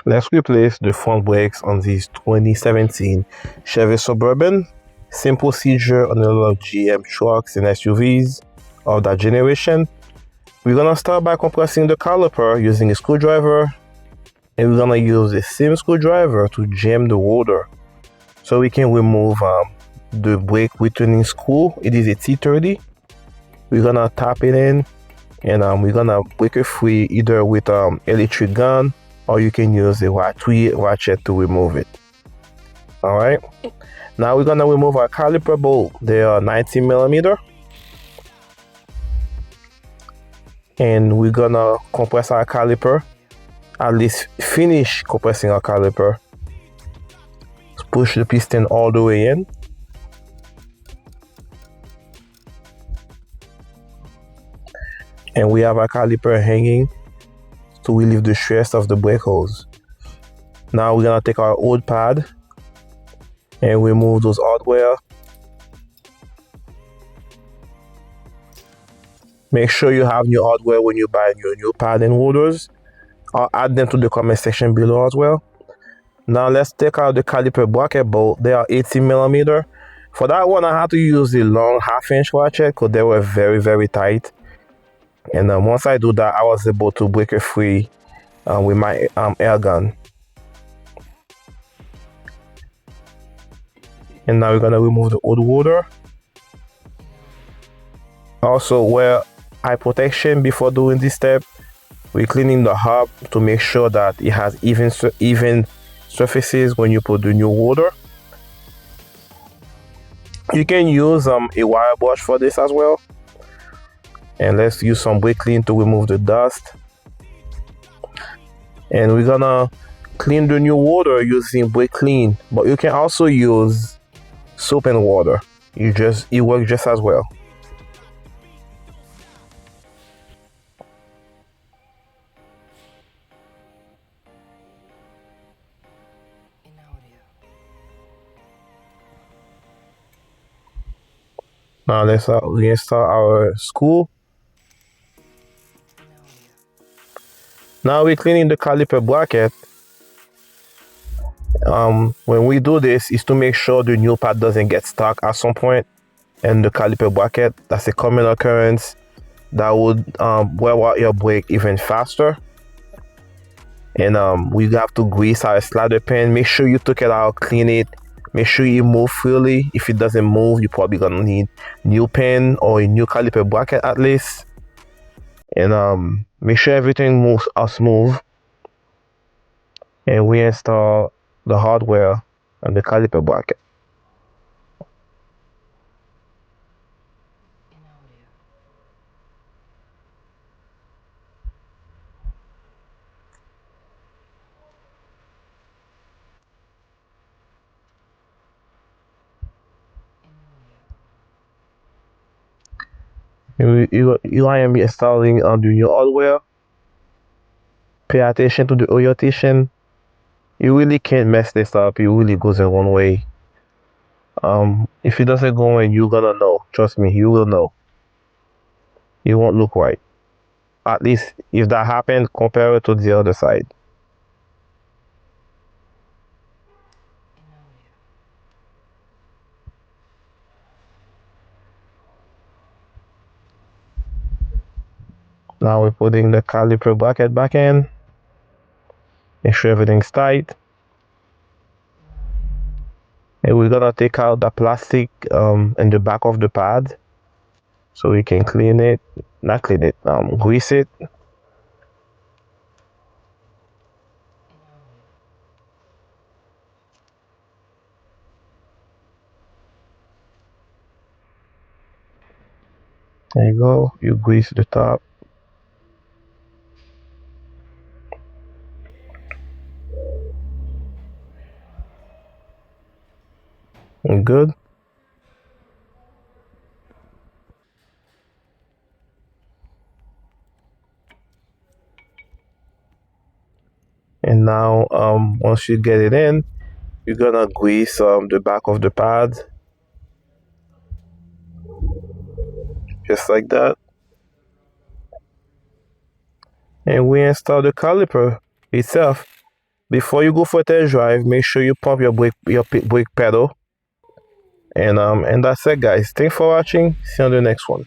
Let's replace the front brakes on this 2017 Chevy Suburban. Same procedure on a lot of GM trucks and SUVs of that generation. We're gonna start by compressing the caliper using a screwdriver, and we're gonna use the same screwdriver to jam the rotor so we can remove the brake returning screw. It is a T30. We're gonna tap it in, and we're gonna break it free either with electric gun, or you can use a ratchet to remove it. All right, now we're gonna remove our caliper bolt. They are 90 millimeter, and we're gonna compress our caliper, at least finish compressing our caliper. Push the piston all the way in. And we have our caliper hanging to relieve the stress of the brake hose. Now we're gonna take our old pad and remove those hardware. Make sure you have new hardware when you buy your new pad and rotors. I'll add them to the comment section below as well. Now let's take out the caliper bracket bolt. They are 18 millimeter. For that one, I had to use the long 1/2 inch ratchet because they were very tight. And once I do that, I was able to break it free with my air gun. And now we're gonna remove the old rotor. Also, wear eye protection before doing this step. We're cleaning the hub to make sure that it has even surfaces when you put the new rotor. You can use a wire brush for this as well. And let's use some brake clean to remove the dust. And we're gonna clean the new rotor using brake clean, but you can also use soap and water. It works just as well. Now let's reinstall our screw. Now we're cleaning the caliper bracket. When we do this, is to make sure the new pad doesn't get stuck at some point in the caliper bracket. That's a common occurrence that would wear out your brake even faster. And we have to grease our slider pen. Make sure you took it out, clean it. Make sure you move freely. If it doesn't move, you're probably gonna need new pen or a new caliper bracket at least. And make sure everything moves smooth. And we install the hardware on the caliper bracket. I am installing the new hardware. Pay attention to the orientation. You really can't mess this up. It really goes in one way. If it doesn't go in, you're gonna know. Trust me, you will know. It won't look right. At least if that happened, compare it to the other side. Now we're putting the caliper bracket back in. Make sure everything's tight. And we're gonna take out the plastic in the back of the pad so we can clean it. Not clean it, grease it. There you go. You grease the top. And good. And now once you get it in, you're gonna grease the back of the pad. Just like that. And we install the caliper itself Before you go for a test drive, make sure you pump your brake pedal. And that's it, guys. Thanks for watching. See you on the next one.